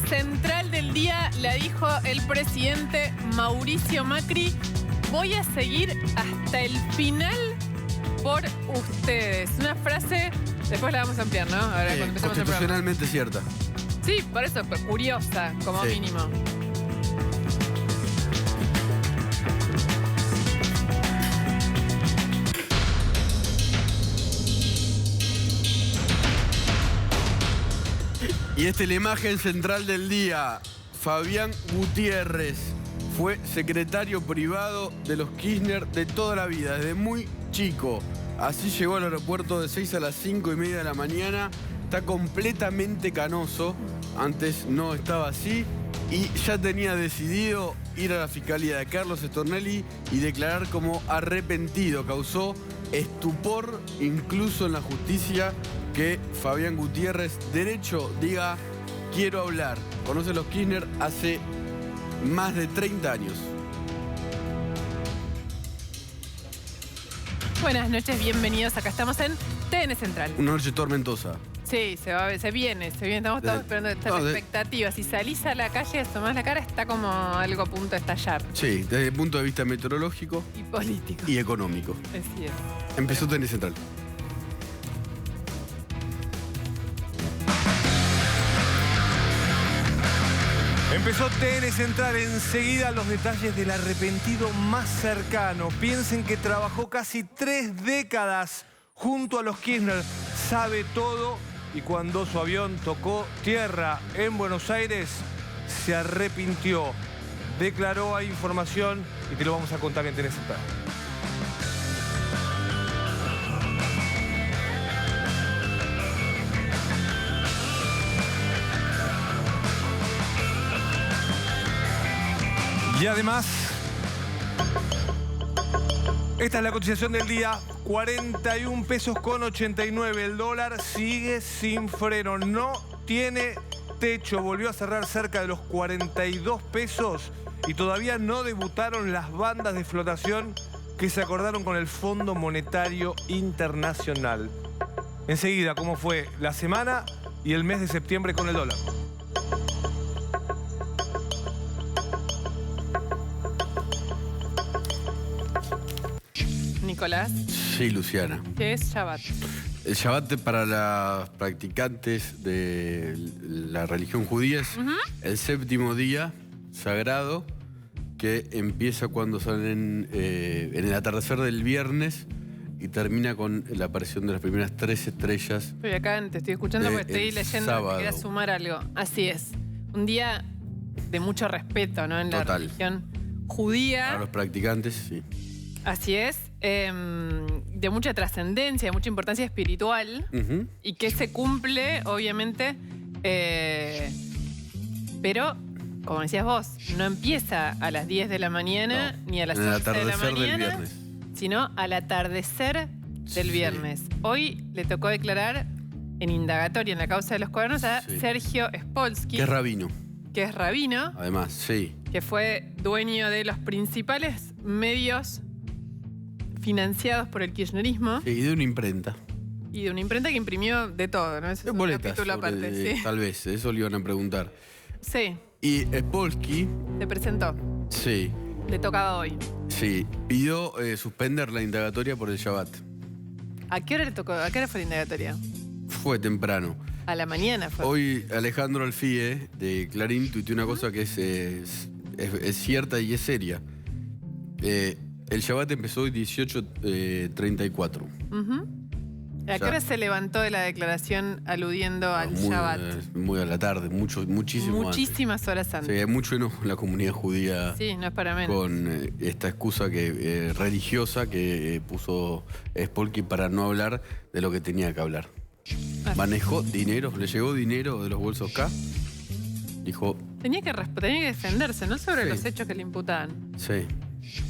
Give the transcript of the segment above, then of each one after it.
central del día la dijo el presidente Mauricio Macri. Voy a seguir hasta el final por ustedes. Una frase, después la vamos a ampliar, ¿no? Ahora cuando empecemos el programa. Constitucionalmente cierta. Sí, por eso, pero curiosa, como mínimo. Y esta es la imagen central del día. Fabián Gutiérrez fue secretario privado de los Kirchner de toda la vida, desde muy chico. Así llegó al aeropuerto de 6 a las 5:30 de la mañana. Está completamente canoso. Antes no estaba así. Y ya tenía decidido ir a la fiscalía de Carlos Stornelli y declarar como arrepentido. Causó estupor incluso en la justicia que Fabián Gutiérrez, derecho, diga quiero hablar. Conoce a los Kirchner hace más de 30 años. Buenas noches, bienvenidos. Acá estamos en TN Central. Una noche tormentosa. Sí, se viene. Estamos todos esperando esta expectativa. Si salís a la calle, asomás la cara, está como algo a punto de estallar. Sí, desde el punto de vista meteorológico. Y político. Y económico. Así es. Empezó TN Central. Empezó TN Central, enseguida los detalles del arrepentido más cercano. Piensen que trabajó casi 3 décadas junto a los Kirchner. Sabe todo y cuando su avión tocó tierra en Buenos Aires, se arrepintió. Declaró, hay información y te lo vamos a contar en TN Central. Y además, esta es la cotización del día, 41 pesos con 89. El dólar sigue sin freno, no tiene techo. Volvió a cerrar cerca de los 42 pesos y todavía no debutaron las bandas de flotación que se acordaron con el Fondo Monetario Internacional. Enseguida, cómo fue la semana y el mes de septiembre con el dólar. Nicolás. Sí, Luciana. ¿Qué es Shabbat? El Shabbat para los practicantes de la religión judía es el séptimo día sagrado que empieza cuando salen en el atardecer del viernes y termina con la aparición de las primeras 3 estrellas. Estoy acá, te estoy escuchando porque estoy leyendo. Sábado. Quería sumar algo. Así es. Un día de mucho respeto, ¿no? En la religión judía. A los practicantes, sí. Así es. De mucha trascendencia, de mucha importancia espiritual. Y que se cumple, obviamente. Pero, como decías vos, no empieza a las 10 de la mañana ni a las 11 de la mañana, sino al atardecer del viernes. Hoy le tocó declarar en indagatoria en la causa de los cuadernos a Sergio Spolsky. Que es rabino. Que es rabino. Además, sí. Que fue dueño de los principales medios financiados por el kirchnerismo. Sí, y de una imprenta. Y de una imprenta que imprimió de todo, ¿no? Eso es un capítulo aparte, sí. Tal vez, eso le iban a preguntar. Sí. Y Spolsky... Se presentó. Sí. Le tocaba hoy. Sí, pidió suspender la indagatoria por el Shabbat. ¿A qué hora le tocó? ¿A qué hora fue la indagatoria? Fue temprano. A la mañana fue. Hoy Alejandro Alfie de Clarín tuiteó una cosa que es cierta y es seria. El Shabbat empezó hoy 18:34. ¿A qué hora se levantó de la declaración aludiendo al Shabbat? Muy a la tarde, muchísimas horas antes. Sí, hay mucho enojo en la comunidad judía. Sí, no es para menos. Con esta excusa religiosa que puso Spolsky para no hablar de lo que tenía que hablar. Manejó dinero, le llegó dinero de los bolsos acá. Dijo... Tenía que defenderse, ¿no? Sobre los hechos que le imputaban. Sí.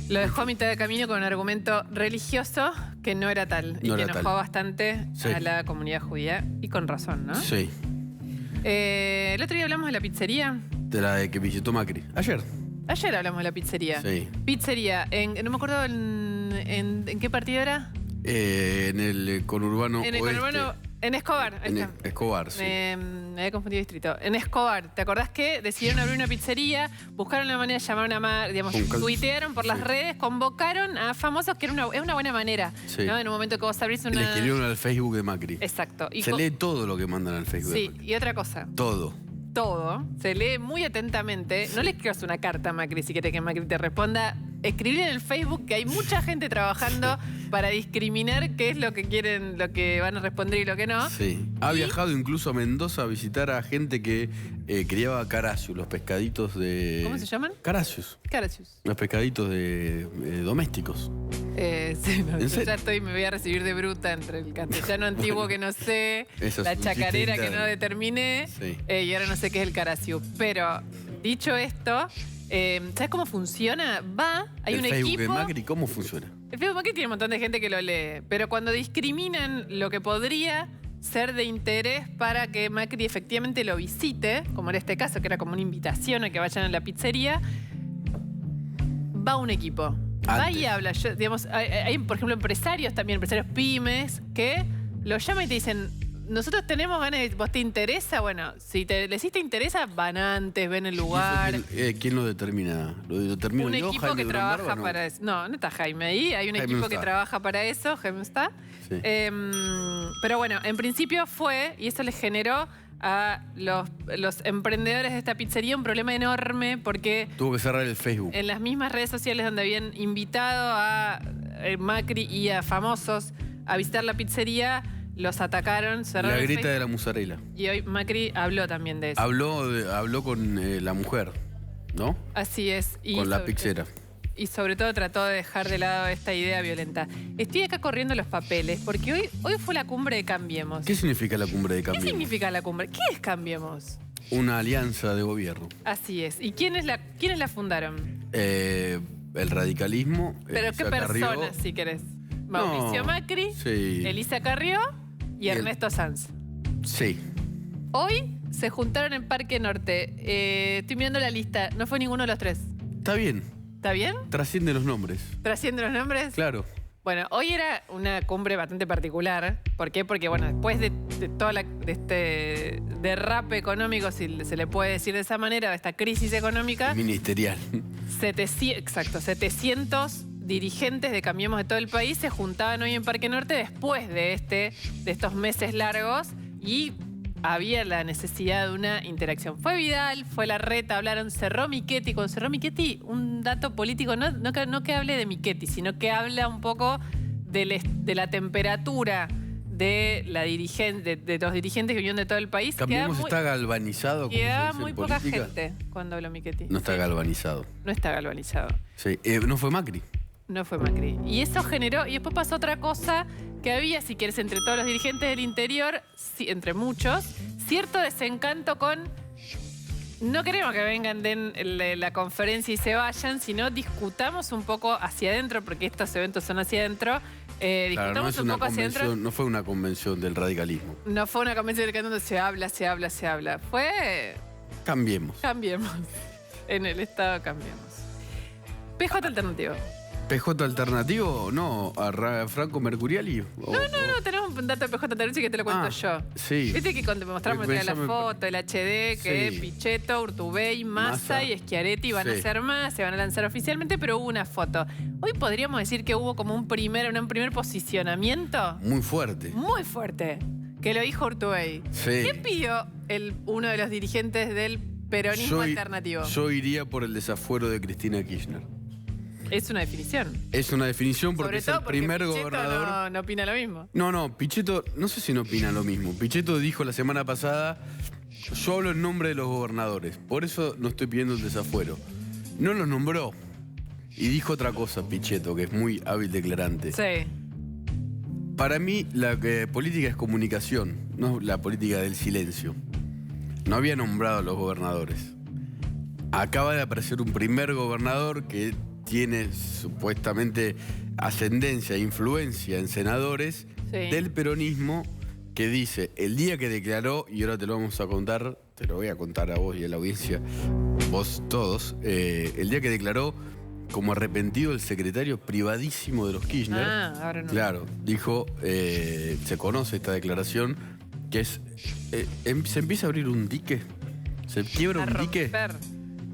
Lo dejó a mitad de camino con un argumento religioso que no era tal. Y que enojó bastante a la comunidad judía. Y con razón, ¿no? Sí. El otro día hablamos de la pizzería. De la que visitó Macri. Ayer. Ayer hablamos de la pizzería. Sí. Pizzería. No me acuerdo en qué partido era. En el conurbano oeste. En el conurbano En Escobar. Escobar, sí. Me había confundido distrito. En Escobar, ¿te acordás que decidieron abrir una pizzería? Buscaron una manera de llamar a una... digamos, tuitearon por las redes, convocaron a famosos, que es una buena manera, ¿no? En un momento que vos abrís una... Le escribieron al Facebook de Macri. Exacto. Se lee todo lo que mandan al Facebook de Macri. Sí, y otra cosa. Todo. Se lee muy atentamente. No le escribas una carta a Macri si quieres que Macri te responda. Escribir en el Facebook que hay mucha gente trabajando para discriminar qué es lo que quieren, lo que van a responder y lo que no. Sí. Ha viajado incluso a Mendoza a visitar a gente que criaba carasius, los pescaditos de... ¿Cómo se llaman? Carasius. Carasius. Los pescaditos de domésticos. Sí, no, yo ya me voy a recibir de bruta entre el castellano antiguo que no sé, la chacarera que no determiné, y ahora no sé qué es el carasiu. Pero, dicho esto, ¿sabes cómo funciona? Hay un Facebook equipo... de Macri, ¿cómo funciona? El Facebook de Macri tiene un montón de gente que lo lee, pero cuando discriminan lo que podría ser de interés para que Macri efectivamente lo visite, como era este caso, que era como una invitación a que vayan a la pizzería, va un equipo. Va y habla. Digamos, hay, por ejemplo, empresarios también, empresarios pymes, que lo llaman y te dicen, nosotros tenemos ganas, ¿vos te interesa? Bueno, si te interesa, van antes, ven el lugar. ¿Quién lo determina? ¿Lo determina un equipo Jaime que trabaja no? para eso. No está Jaime ahí. Hay un Jaime equipo no que está. trabaja para eso. Jaime está. Sí. Pero bueno, en principio fue, y eso les generó a los emprendedores de esta pizzería un problema enorme porque... Tuvo que cerrar el Facebook. En las mismas redes sociales donde habían invitado a Macri y a famosos a visitar la pizzería, los atacaron, cerraron La el grieta Facebook. de la mozzarella. Y hoy Macri habló también de eso. Habló con la mujer, ¿no? Así es. Con la pizzera. Y sobre todo trató de dejar de lado esta idea violenta. Estoy acá corriendo los papeles porque hoy fue la cumbre de Cambiemos. ¿Qué significa la cumbre de Cambiemos? ¿Qué significa la cumbre? ¿Qué es Cambiemos? Una alianza de gobierno. Así es. ¿Y quiénes la fundaron? El radicalismo. ¿Pero qué personas, si querés? Mauricio Macri, sí. Elisa Carrió y Ernesto Sanz. Sí. Hoy se juntaron en Parque Norte. Estoy mirando la lista. No fue ninguno de los tres. Está bien. ¿Está bien? Trasciende los nombres. ¿Trasciende los nombres? Claro. Bueno, hoy era una cumbre bastante particular. ¿Por qué? Porque, bueno, después de toda de este derrape económico, si se le puede decir de esa manera, de esta crisis económica... Ministerial. 700 dirigentes de Cambiemos de todo el país se juntaban hoy en Parque Norte después de estos meses largos y había la necesidad de una interacción. Fue Vidal, fue Larreta, hablaron, cerró Michetti. Cuando cerró Michetti, un dato político, no que hable de Michetti, sino que habla un poco de la temperatura de los dirigentes que vinieron de todo el país. Cambiemos está galvanizado. Quedaba muy poca gente cuando habló Michetti. No está galvanizado. No está galvanizado. Sí, no fue Macri. No fue Macri. Y eso generó, y después pasó otra cosa que había, si quieres, entre todos los dirigentes del interior, entre muchos, cierto desencanto con... No queremos que vengan, den la conferencia y se vayan, sino discutamos un poco hacia adentro, porque estos eventos son hacia adentro. Discutamos un poco hacia adentro. No fue una convención del radicalismo. No fue una convención del radicalismo donde se habla. Fue... Cambiemos. Cambiemos. En el Estado cambiemos. PJ alternativo. ¿PJ alternativo? No, a Franco Mercuriali. No, tenemos un dato de PJ alternativo que te lo cuento yo. Sí. Viste que cuando me mostramos la foto, el HD, que Pichetto, Urtubey, Massa y Schiaretti van a hacer más, se van a lanzar oficialmente, pero hubo una foto. Hoy podríamos decir que hubo como un primer posicionamiento. Muy fuerte. Muy fuerte. Que lo dijo Urtubey. Sí. ¿Qué pidió uno de los dirigentes del peronismo alternativo? Yo iría por el desafuero de Cristina Kirchner. Es una definición. Es una definición porque es el primer Pichetto gobernador. no opina lo mismo. No, Pichetto, no sé si no opina lo mismo. Pichetto dijo la semana pasada, yo hablo en nombre de los gobernadores, por eso no estoy pidiendo el desafuero. No los nombró. Y dijo otra cosa, Pichetto, que es muy hábil declarante. Sí. Para mí, la política es comunicación, no la política del silencio. No había nombrado a los gobernadores. Acaba de aparecer un primer gobernador que tiene supuestamente ascendencia e influencia en senadores del peronismo, que dice, el día que declaró, y ahora te lo vamos a contar, te lo voy a contar a vos y a la audiencia, vos todos, el día que declaró como arrepentido el secretario privadísimo de los Kirchner. Ahora no. Claro, dijo, se conoce esta declaración, que es, se empieza a abrir un dique, se quiebra un dique,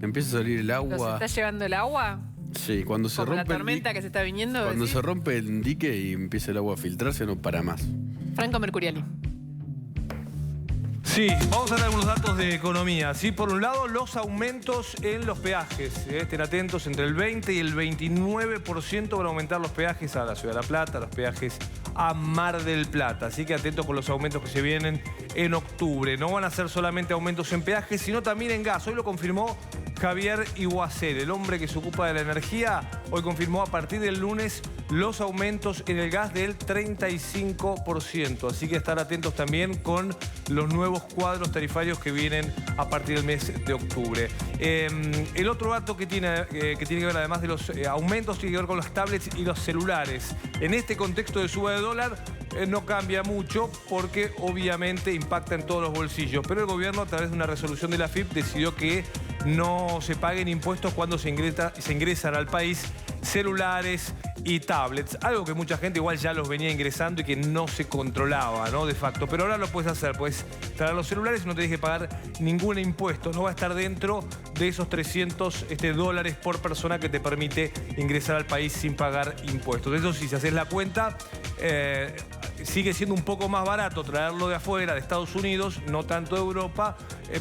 empieza a salir el agua. ¿Nos está llevando el agua? Sí, cuando se rompe la tormenta que se está viniendo. Cuando se rompe el dique y empieza el agua a filtrarse, no para más. Franco Mercuriali. Sí, vamos a dar algunos datos de economía. Sí, por un lado, los aumentos en los peajes. Estén atentos, entre el 20 y el 29% van a aumentar los peajes a la Ciudad de La Plata, los peajes a Mar del Plata. Así que atentos con los aumentos que se vienen en octubre. No van a ser solamente aumentos en peajes, sino también en gas. Hoy lo confirmó Javier Iguacel, el hombre que se ocupa de la energía. Hoy confirmó a partir del lunes los aumentos en el gas del 35%. Así que estar atentos también con los nuevos cuadros tarifarios que vienen a partir del mes de octubre. El otro dato que tiene que ver, además de los aumentos, tiene que ver con los tablets y los celulares. En este contexto de suba de dólar, no cambia mucho porque obviamente impacta en todos los bolsillos. Pero el gobierno, a través de una resolución de la AFIP, decidió que no se paguen impuestos cuando se ingresan al país celulares y tablets. Algo que mucha gente igual ya los venía ingresando y que no se controlaba, ¿no? De facto. Pero ahora lo puedes hacer. Puedes traer los celulares y no tenés que pagar ningún impuesto. No va a estar dentro de esos 300 dólares por persona que te permite ingresar al país sin pagar impuestos. Eso sí, si haces la cuenta, sigue siendo un poco más barato traerlo de afuera, de Estados Unidos, no tanto de Europa,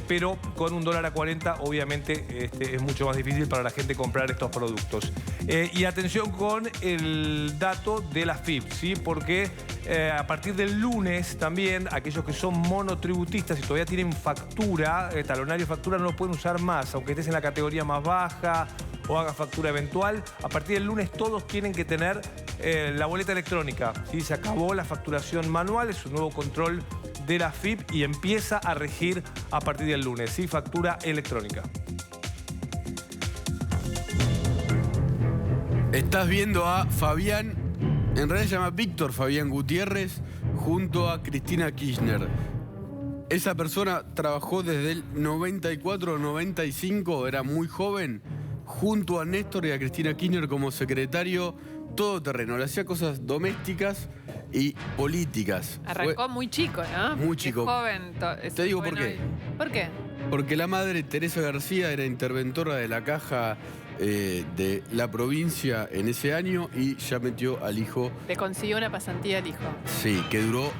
pero con $1.40 obviamente es mucho más difícil para la gente comprar estos productos. Y atención con el dato de la FIP, ¿sí? Porque a partir del lunes también aquellos que son monotributistas y todavía tienen factura, talonario factura, no lo pueden usar más, aunque estés en la categoría más baja o haga factura eventual. A partir del lunes todos tienen que tener la boleta electrónica, ¿sí? Se acabó la facturación manual, es un nuevo control de la FIP y empieza a regir a partir del lunes, ¿sí? Factura electrónica. Estás viendo a Fabián, en realidad se llama Víctor Fabián Gutiérrez, junto a Cristina Kirchner. Esa persona trabajó desde el 94 o 95, era muy joven, junto a Néstor y a Cristina Kirchner como secretario todoterreno. Le hacía cosas domésticas y políticas. Arrancó muy chico, ¿no? Muy chico. Qué joven. Te digo por qué. ¿Por qué? Porque la madre, Teresa García, era interventora de la caja de la provincia en ese año y ya metió al hijo. Le consiguió una pasantía al hijo. Sí, que duró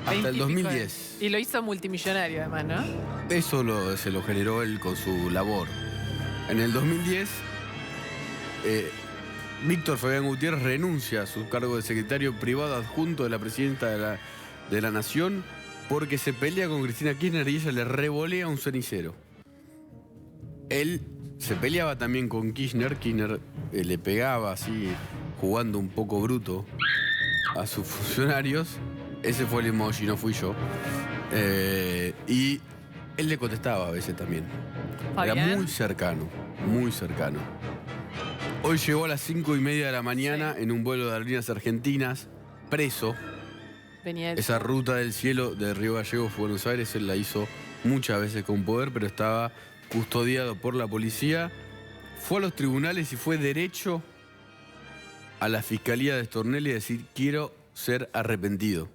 hasta el 2010. Y lo hizo multimillonario además, ¿no? Eso se lo generó él con su labor. En el 2010, Víctor Fabián Gutiérrez renuncia a su cargo de secretario privado adjunto de la presidenta de la Nación porque se pelea con Cristina Kirchner y ella le revolea un cenicero. Él se peleaba también con Kirchner. Kirchner le pegaba así, jugando un poco bruto a sus funcionarios. Ese fue el emoji, no fui yo. Y él le contestaba a veces también. Fabián. Era muy cercano, muy cercano. Hoy llegó a las 5:30 de la mañana en un vuelo de Aerolíneas Argentinas, preso. Esa ruta del cielo de Río Gallegos a Buenos Aires, él la hizo muchas veces con poder, pero estaba custodiado por la policía. Fue a los tribunales y fue derecho a la Fiscalía de Stornelli a decir: quiero ser arrepentido.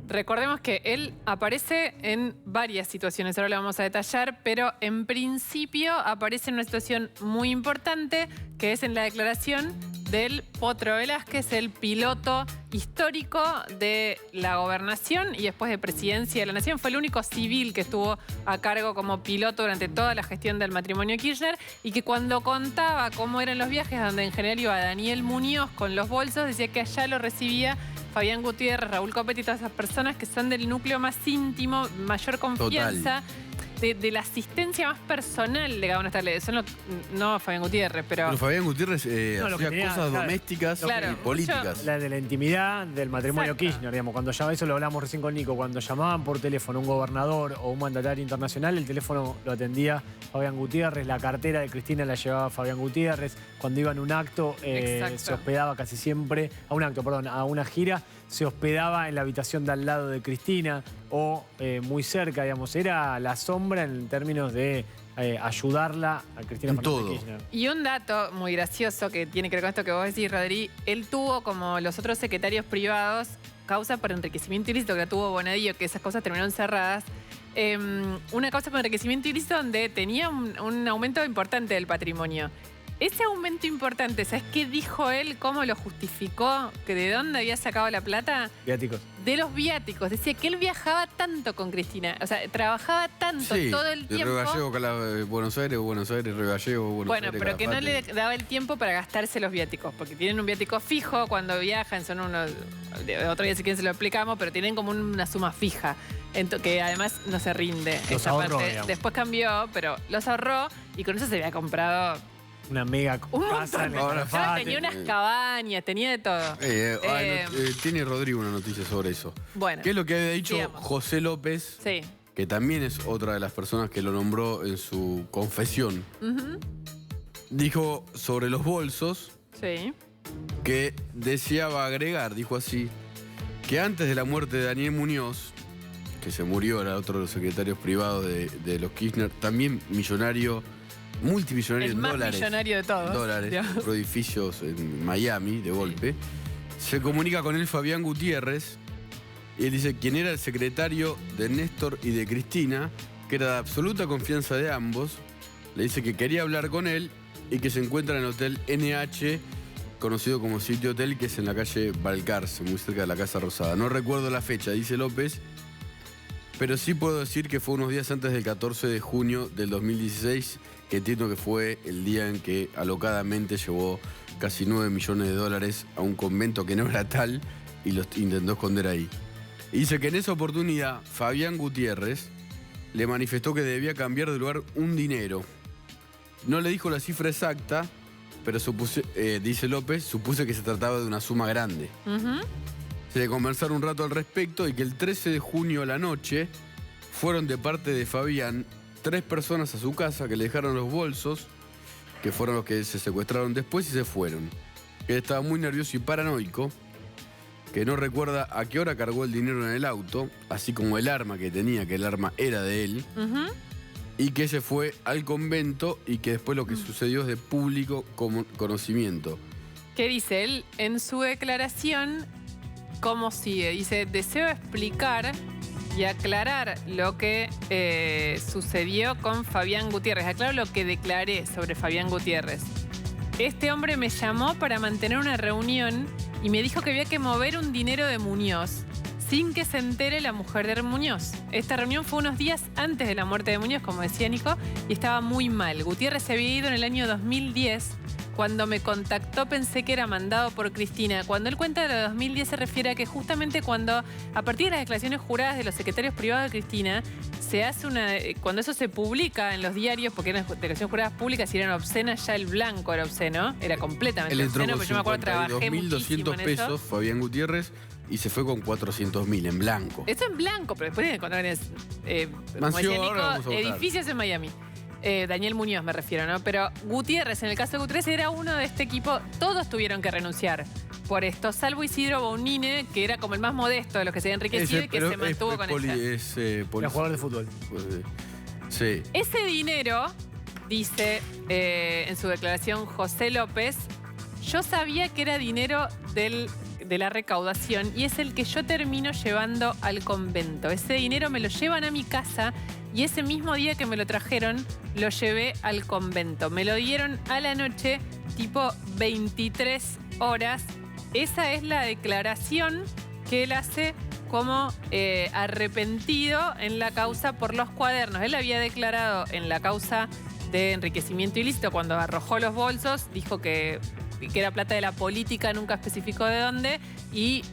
Recordemos que él aparece en varias situaciones, ahora lo vamos a detallar, pero en principio aparece en una situación muy importante, que es en la declaración del Potro Velázquez, el piloto histórico de la gobernación y después de presidencia de la Nación. Fue el único civil que estuvo a cargo como piloto durante toda la gestión del matrimonio Kirchner y que cuando contaba cómo eran los viajes, donde en general iba Daniel Muñoz con los bolsos, decía que allá lo recibía Fabián Gutiérrez, Raúl Copete y todas esas personas que son del núcleo más íntimo, mayor confianza. De la asistencia más personal de cada una de estas leyes. No Fabián Gutiérrez, pero Fabián Gutiérrez hacía cosas domésticas y políticas. La de la intimidad del matrimonio Kirchner, digamos. Cuando llama, eso lo hablamos recién con Nico, cuando llamaban por teléfono un gobernador o un mandatario internacional, el teléfono lo atendía Fabián Gutiérrez, la cartera de Cristina la llevaba Fabián Gutiérrez. Cuando iban a un acto, se hospedaba casi siempre, a una gira, se hospedaba en la habitación de al lado de Cristina o muy cerca, digamos. Era la sombra en términos de ayudarla a Cristina Fernández de Kirchner. Y un dato muy gracioso que tiene que ver con esto que vos decís, Rodri, él tuvo, como los otros secretarios privados, causa por enriquecimiento ilícito, que la tuvo Bonadío, que esas cosas terminaron cerradas. Una causa por enriquecimiento ilícito donde tenía un aumento importante del patrimonio. Ese aumento importante, ¿sabes qué dijo él? ¿Cómo lo justificó? ¿Que de dónde había sacado la plata? Viáticos. De los viáticos. Decía que él viajaba tanto con Cristina. O sea, trabajaba tanto todo el tiempo. De Río Gallego, Buenos Aires, Río Gallego, Buenos Bueno, Aires, pero que no Calafate. le daba el tiempo para gastarse los viáticos. Porque tienen un viático fijo cuando viajan. Son unos... Otro día si quieren se lo explicamos, pero tienen como una suma fija. Que además no se rinde. Los ahorró, digamos. Después cambió, pero los ahorró y con eso se había comprado... Una mega casa en el Calafate. Tenía unas cabañas, tenía de todo. Tiene Rodrigo una noticia sobre eso. Bueno. ¿Qué es lo que había dicho digamos. José López? Sí. Que también es otra de las personas que lo nombró en su confesión. Dijo sobre los bolsos Sí. que deseaba agregar, dijo así, que antes de la muerte de Daniel Muñoz, que se murió, era otro de los secretarios privados de los Kirchner, también millonario, multimillonario El en más dólares. millonario de todos. Dólares, Digamos. compró edificios en Miami, de golpe. Se comunica con él Fabián Gutiérrez y él dice quién era el secretario de Néstor y de Cristina, que era de absoluta confianza de ambos. Le dice que quería hablar con él y que se encuentra en el Hotel NH, conocido como Sitio Hotel, que es en la calle Balcarce, muy cerca de la Casa Rosada. No recuerdo la fecha, dice López, pero sí puedo decir que fue unos días antes del 14 de junio del 2016, que entiendo que fue el día en que alocadamente llevó casi 9 millones de dólares a un convento que no era tal y los intentó esconder ahí. Y dice que en esa oportunidad Fabián Gutiérrez le manifestó que debía cambiar de lugar un dinero. No le dijo la cifra exacta, pero dice López, supuse que se trataba de una suma grande. Se le conversaron un rato al respecto y que el 13 de junio a la noche fueron de parte de Fabián 3 personas a su casa que le dejaron los bolsos, que fueron los que se secuestraron después y se fueron. Él estaba muy nervioso y paranoico, que no recuerda a qué hora cargó el dinero en el auto, así como el arma que tenía, que el arma era de él, y que se fue al convento y que después lo que sucedió es de público conocimiento. ¿Qué dice él? En su declaración, ¿cómo sigue? Dice, deseo explicar y aclarar lo que sucedió con Fabián Gutiérrez. Aclaro lo que declaré sobre Fabián Gutiérrez. Este hombre me llamó para mantener una reunión y me dijo que había que mover un dinero de Muñoz sin que se entere la mujer de Muñoz. Esta reunión fue unos días antes de la muerte de Muñoz, como decía Nico, y estaba muy mal. Gutiérrez se había ido en el año 2010. Cuando me contactó pensé que era mandado por Cristina. Cuando él cuenta de lo de 2010 se refiere a que justamente cuando, a partir de las declaraciones juradas de los secretarios privados de Cristina, se hace cuando eso se publica en los diarios, porque eran declaraciones juradas públicas y eran obscenas, ya el blanco era obsceno, era completamente obsceno, pero yo me acuerdo trabajé muchísimo en eso. 2.200 Fabián Gutiérrez y se fue con 400.000 en blanco. Eso en blanco, pero después de encontrar como decía Nico, edificios en Miami. Daniel Muñoz me refiero, ¿no? Pero Gutiérrez, en el caso de Gutiérrez, era uno de este equipo. Todos tuvieron que renunciar por esto, salvo Isidro Bounine, que era como el más modesto de los que se había enriquecido y que se mantuvo con ella. Era jugador de fútbol. Sí. Ese dinero, dice en su declaración José López, yo sabía que era dinero de la recaudación y es el que yo termino llevando al convento. Ese dinero me lo llevan a mi casa y ese mismo día que me lo trajeron, lo llevé al convento. Me lo dieron a la noche, tipo 23 horas. Esa es la declaración que él hace como arrepentido en la causa por los cuadernos. Él había declarado en la causa de enriquecimiento ilícito cuando arrojó los bolsos, dijo que era plata de la política, nunca especificó de dónde, y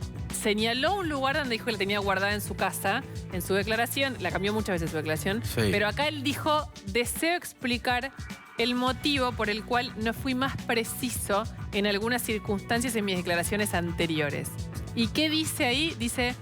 señaló un lugar donde dijo que la tenía guardada en su casa, en su declaración, la cambió muchas veces su declaración, pero acá él dijo, deseo explicar el motivo por el cual no fui más preciso en algunas circunstancias en mis declaraciones anteriores. ¿Y qué dice ahí? Dice,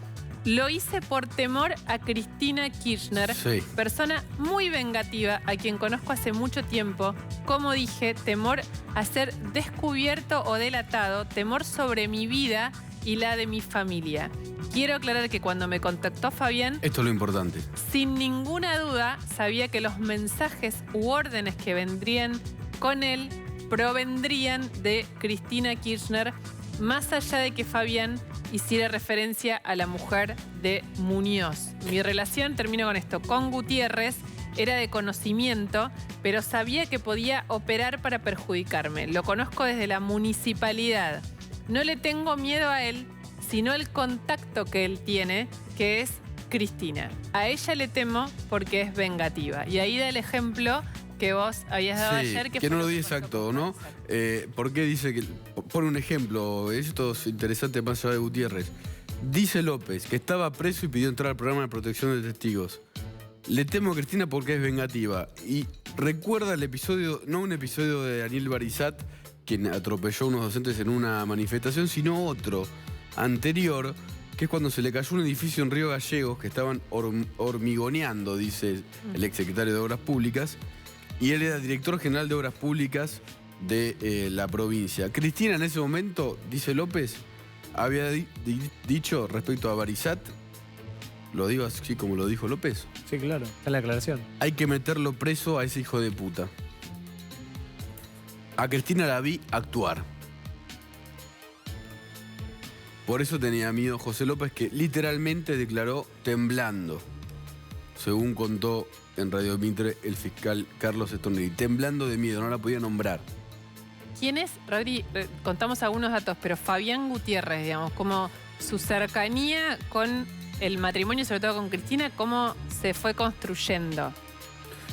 lo hice por temor a Cristina Kirchner, persona muy vengativa a quien conozco hace mucho tiempo. Como dije, temor a ser descubierto o delatado, temor sobre mi vida y la de mi familia. Quiero aclarar que cuando me contactó Fabián, Esto es lo importante. sin ninguna duda sabía que los mensajes u órdenes que vendrían con él provendrían de Cristina Kirchner, más allá de que Fabián hiciera referencia a la mujer de Muñoz. Mi relación, termino con esto, con Gutiérrez era de conocimiento, pero sabía que podía operar para perjudicarme. Lo conozco desde la municipalidad. No le tengo miedo a él, sino el contacto que él tiene, que es Cristina. A ella le temo porque es vengativa. Y ahí da el ejemplo que vos habías dado ayer. Que no lo di exacto, ¿no? ¿Por qué dice que...? Pone un ejemplo, esto es interesante más allá de Gutiérrez. Dice López que estaba preso y pidió entrar al programa de protección de testigos. Le temo a Cristina porque es vengativa. Y recuerda el episodio, no un episodio de Daniel Barizat, quien atropelló a unos docentes en una manifestación, sino otro, anterior, que es cuando se le cayó un edificio en Río Gallegos, que estaban hormigoneando, dice el exsecretario de Obras Públicas, y él era director general de Obras Públicas de la provincia. Cristina en ese momento, dice López, había dicho respecto a Barizat, lo digo así como lo dijo López. Sí, claro, está en la declaración. Hay que meterlo preso a ese hijo de puta. A Cristina la vi actuar. Por eso tenía miedo José López, que literalmente declaró temblando, según contó en Radio Mitre el fiscal Carlos Stornelli. Temblando de miedo, no la podía nombrar. ¿Quién es, Rodri? Contamos algunos datos, pero Fabián Gutiérrez, digamos, como su cercanía con el matrimonio, sobre todo con Cristina, ¿cómo se fue construyendo?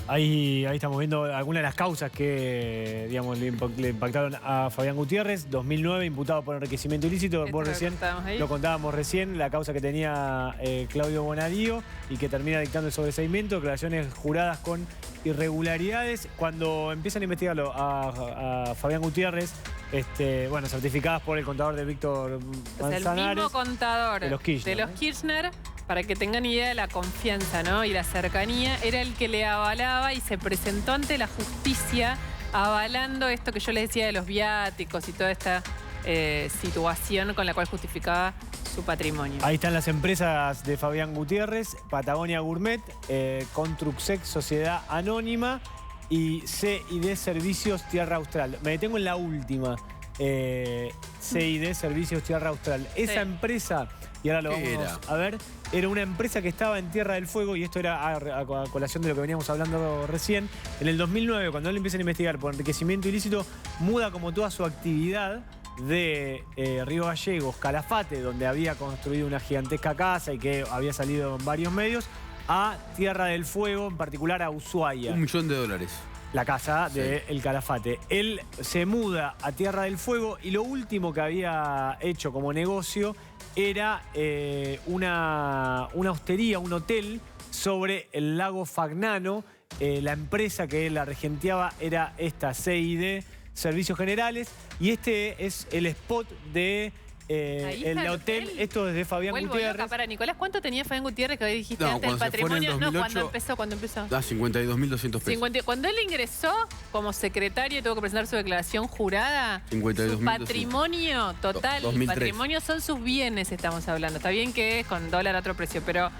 Ahí estamos viendo algunas de las causas que, digamos, le impactaron a Fabián Gutiérrez. 2009, imputado por enriquecimiento ilícito. Vos recién lo contábamos recién, la causa que tenía Claudio Bonadío y que termina dictando el sobreseimiento, declaraciones juradas con irregularidades. Cuando empiezan a investigarlo a Fabián Gutiérrez, bueno, certificadas por el contador de Víctor Manzanares. El mismo contador de los Kirchner. Para que tengan idea de la confianza, ¿no? Y la cercanía, era el que le avalaba y se presentó ante la justicia avalando esto que yo les decía de los viáticos y toda esta situación con la cual justificaba su patrimonio. Ahí están las empresas de Fabián Gutiérrez: Patagonia Gourmet, Construxec Sociedad Anónima y C&D Servicios Tierra Austral. Me detengo en la última, C&D Servicios Tierra Austral. Esa empresa, y ahora lo vamos a ver, era una empresa que estaba en Tierra del Fuego, y esto era a colación de lo que veníamos hablando recién. En el 2009, cuando él empieza a investigar por enriquecimiento ilícito, muda como toda su actividad de Río Gallegos, Calafate, donde había construido una gigantesca casa y que había salido en varios medios, a Tierra del Fuego, en particular a Ushuaia. $1 millón. La casa de El Calafate. Él se muda a Tierra del Fuego y lo último que había hecho como negocio era una hostería, un hotel sobre el lago Fagnano. La empresa que él la regenteaba era esta, C&D Servicios Generales. Y este es el spot de el hotel. Esto es de Fabián Gutiérrez. Loca. Para, Nicolás, ¿cuánto tenía Fabián Gutiérrez que dijiste antes del patrimonio? 2008, no, ¿cuándo empezó? Da 52.200 pesos. Cuando él ingresó como secretario y tuvo que presentar su declaración jurada, 52.200. su patrimonio total, 2003. patrimonio son sus bienes, estamos hablando. Está bien que es con dólar a otro precio, pero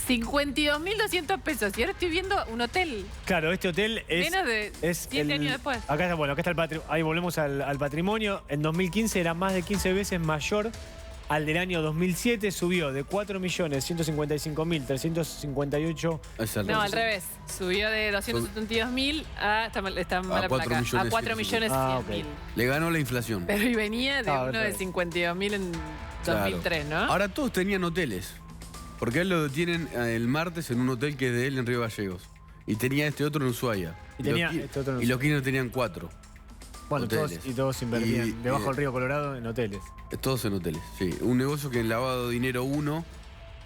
52.200 pesos. Y ahora estoy viendo un hotel. Claro, este hotel es... Menos de 7 años después. Acá está, bueno, acá está el patrimonio. Ahí volvemos al patrimonio. En 2015 era más de 15 veces mayor al del año 2007. Subió de 4.155.358. No, al revés. Subió de 272.000 a... Está mala placa. A 4.100.000. Le ganó la inflación. Pero y venía de uno de 52.000 en 2003, ¿no? Ahora todos tenían hoteles. Porque él lo detienen el martes en un hotel que es de él en Río Gallegos. Y tenía este otro en Ushuaia. Y los Kirchner tenían 4. Bueno, todos invertían debajo del río Colorado en hoteles. Todos en hoteles, sí. Un negocio que en lavado de dinero 1,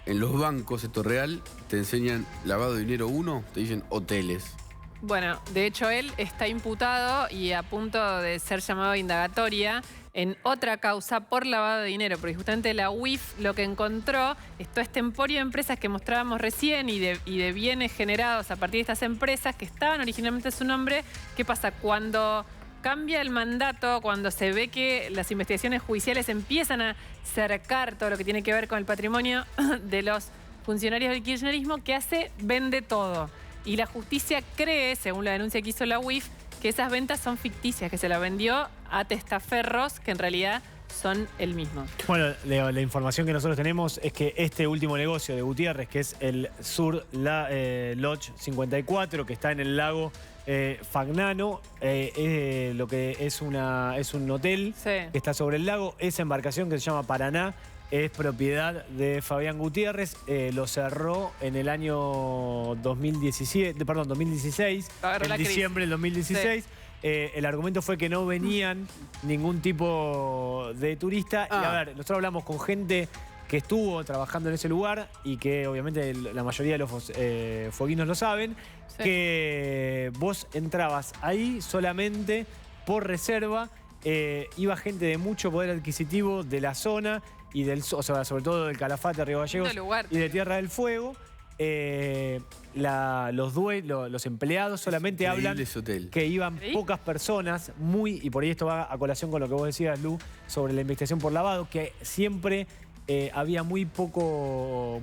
en los bancos, esto real, te enseñan lavado de dinero 1, te dicen hoteles. Bueno, de hecho él está imputado y a punto de ser llamado a indagatoria en otra causa por lavado de dinero, porque justamente la UIF lo que encontró es todo este emporio de empresas que mostrábamos recién y de bienes generados a partir de estas empresas que estaban originalmente a su nombre. ¿Qué pasa? Cuando cambia el mandato, cuando se ve que las investigaciones judiciales empiezan a cercar todo lo que tiene que ver con el patrimonio de los funcionarios del kirchnerismo, ¿qué hace? Vende todo. Y la justicia cree, según la denuncia que hizo la UIF, que esas ventas son ficticias, que se la vendió a testaferros, que en realidad son el mismo. Bueno, la información que nosotros tenemos es que este último negocio de Gutiérrez, que es el Sur Lodge 54, que está en el lago Fagnano, lo que es un hotel que está sobre el lago. Esa embarcación que se llama Paraná es propiedad de Fabián Gutiérrez. Lo cerró en el año 2016, en diciembre del 2016. Sí. El argumento fue que no venían ningún tipo de turista. Y a ver, nosotros hablamos con gente que estuvo trabajando en ese lugar y que obviamente la mayoría de los fueguinos lo saben, que vos entrabas ahí solamente por reserva. Iba gente de mucho poder adquisitivo de la zona y o sea, sobre todo del Calafate, Río Gallegos y de Tierra del Fuego. Los empleados solamente hablan que iban pocas personas, y por ahí esto va a colación con lo que vos decías, Lu, sobre la investigación por lavado, que siempre había muy poco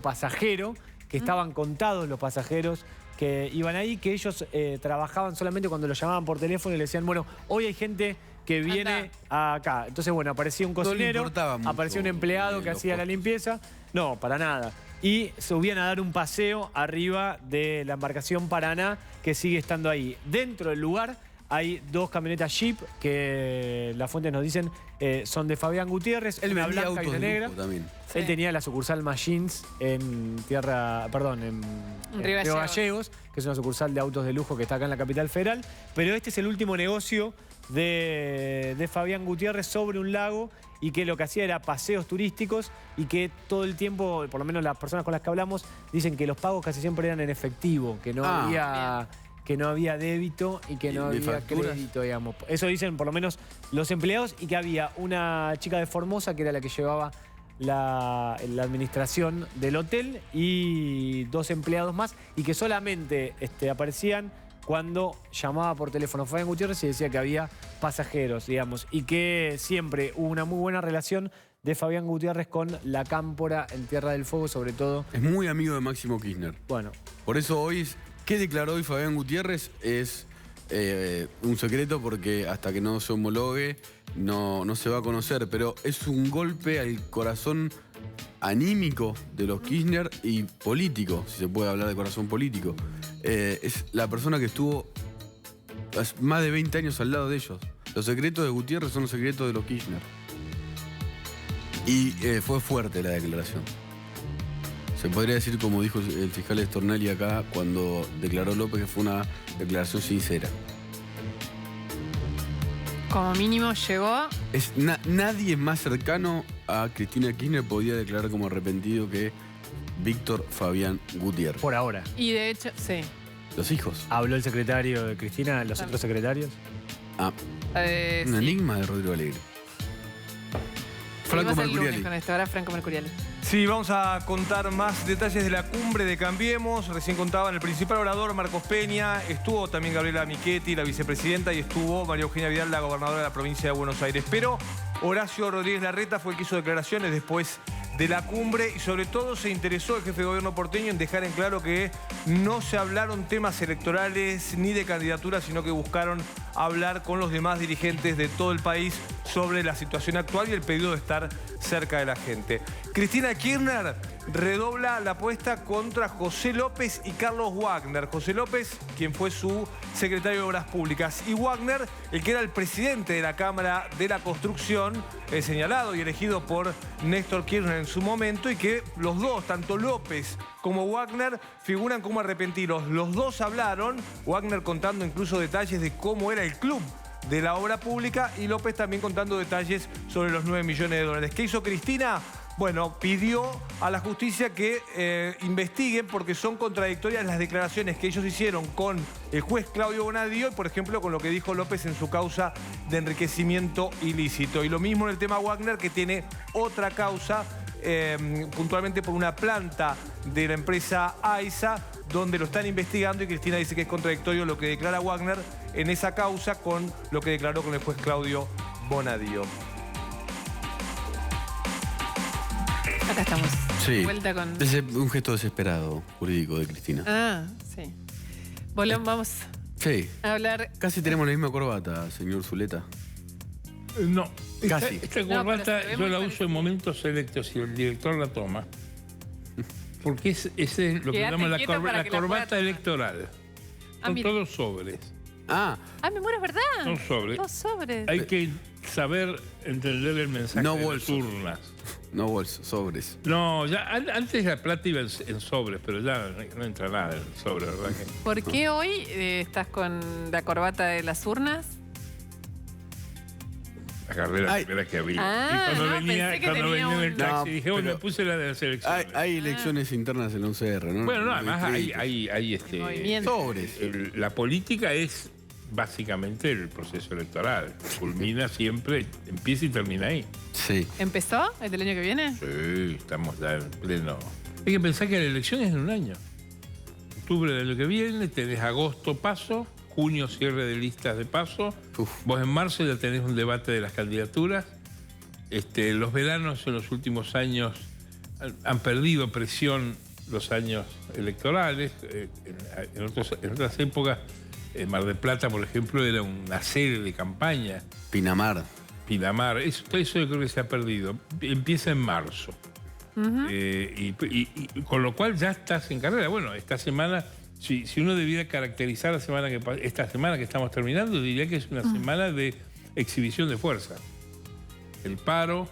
pasajero, que estaban contados los pasajeros que iban ahí, que ellos trabajaban solamente cuando los llamaban por teléfono y le decían, bueno, hoy hay gente que viene acá. Entonces, bueno, aparecía un cocinero, aparecía un empleado que hacía la limpieza. No, para nada. Y subían a dar un paseo arriba de la embarcación Paraná, que sigue estando ahí. Dentro del lugar hay 2 camionetas Jeep que las fuentes nos dicen son de Fabián Gutiérrez, una blanca y una negra. También. Sí. Él tenía la sucursal Machines en Río Gallegos, que es una sucursal de autos de lujo que está acá en la capital federal. Pero este es el último negocio de Fabián Gutiérrez sobre un lago, y que lo que hacía era paseos turísticos, y que todo el tiempo, por lo menos las personas con las que hablamos, dicen que los pagos casi siempre eran en efectivo, que no había débito y que no había crédito, digamos. Eso dicen por lo menos los empleados, y que había una chica de Formosa que era la que llevaba la administración del hotel, y 2 empleados más, y que solamente aparecían cuando llamaba por teléfono Fabián Gutiérrez y decía que había pasajeros, digamos, y que siempre hubo una muy buena relación de Fabián Gutiérrez con la cámpora en Tierra del Fuego, sobre todo. Es muy amigo de Máximo Kirchner. Bueno. Por eso hoy, ¿qué declaró hoy Fabián Gutiérrez? Es un secreto, porque hasta que no se homologue no se va a conocer, pero es un golpe al corazón anímico de los Kirchner y político, si se puede hablar de corazón político. Es la persona que estuvo más de 20 años al lado de ellos. Los secretos de Gutiérrez son los secretos de los Kirchner. Y fue fuerte la declaración. Se podría decir, como dijo el fiscal Stornelli acá, cuando declaró López, que fue una declaración sincera. Como mínimo llegó... Nadie más cercano a Cristina Kirchner podía declarar como arrepentido que Víctor Fabián Gutiérrez. Por ahora. Y de hecho, sí. Los hijos. ¿Habló el secretario de Cristina, los otros secretarios? Un enigma de Rodrigo Alegre. Franco Mercuriali. Ahora Franco Mercuriali. Sí, vamos a contar más detalles de la cumbre de Cambiemos. Recién contaban el principal orador, Marcos Peña. Estuvo también Gabriela Michetti, la vicepresidenta, y estuvo María Eugenia Vidal, la gobernadora de la provincia de Buenos Aires. Pero Horacio Rodríguez Larreta fue el que hizo declaraciones después de la cumbre, y sobre todo se interesó el jefe de gobierno porteño en dejar en claro que no se hablaron temas electorales ni de candidaturas, sino que buscaron hablar con los demás dirigentes de todo el país sobre la situación actual y el pedido de estar cerca de la gente. Cristina Kirchner redobla la apuesta contra José López y Carlos Wagner. José López, quien fue su secretario de Obras Públicas, y Wagner, el que era el presidente de la Cámara de la Construcción, señalado y elegido por Néstor Kirchner en su momento, y que los dos, tanto López como Wagner, figuran como arrepentidos. Los dos hablaron, Wagner contando incluso detalles de cómo era el club de la obra pública, y López también contando detalles sobre los 9 millones de dólares. ¿Qué hizo Cristina? Bueno, pidió a la justicia que investiguen, porque son contradictorias las declaraciones que ellos hicieron con el juez Claudio Bonadío y, por ejemplo, con lo que dijo López en su causa de enriquecimiento ilícito. Y lo mismo en el tema Wagner, que tiene otra causa, puntualmente por una planta de la empresa AISA, donde lo están investigando, y Cristina dice que es contradictorio lo que declara Wagner en esa causa con lo que declaró con el juez Claudio Bonadío. Acá estamos. Sí, Vuelta con... un gesto desesperado jurídico de Cristina. Ah, sí. Bolón, vamos Sí. a hablar... Casi tenemos la misma corbata, señor Zuleta. No. Casi. Esta No, pero corbata se ve yo muy la parecido. uso en momentos selectos si el director la toma. Porque ese es lo que Quédate llaman la, quieto para la que la pueda corbata tomar. electoral. Ah, Son mira. todos sobres. Ah, Ah, me muero, es verdad. Son sobres. Dos sobres. Hay que saber entender el mensaje No de las bolsos. urnas. no bolsos, sobres. No, ya antes la plata iba en sobres, pero ya no entra nada en el sobre, ¿verdad? ¿Por qué hoy estás con la corbata de las urnas? Agarré la Ay. primera que había. Ah, y cuando no, venía, pensé que cuando tenía venía en el un- taxi, No, dije, bueno, pero- me puse la de las elecciones. Hay elecciones internas en la UCR, ¿no? Bueno, no, además Créditos. hay Movimiento. Sobres. la política es básicamente el proceso electoral. Culmina siempre, empieza y termina ahí. Sí. ¿Empezó el del año que viene? Sí, estamos ya en pleno. Hay que pensar que la elección es en un año. Octubre del año que viene, tenés agosto paso, junio cierre de listas de paso. Uf. Vos en marzo ya tenés un debate de las candidaturas. Los veranos en los últimos años han perdido presión los años electorales. En otras épocas, Mar del Plata, por ejemplo, era una sede de campaña. Pinamar. Pinamar, todo eso yo creo que se ha perdido. Empieza en marzo. Y con lo cual ya estás en carrera. Bueno, esta semana, si uno debiera caracterizar esta semana que estamos terminando, diría que es una semana de exhibición de fuerza. El paro,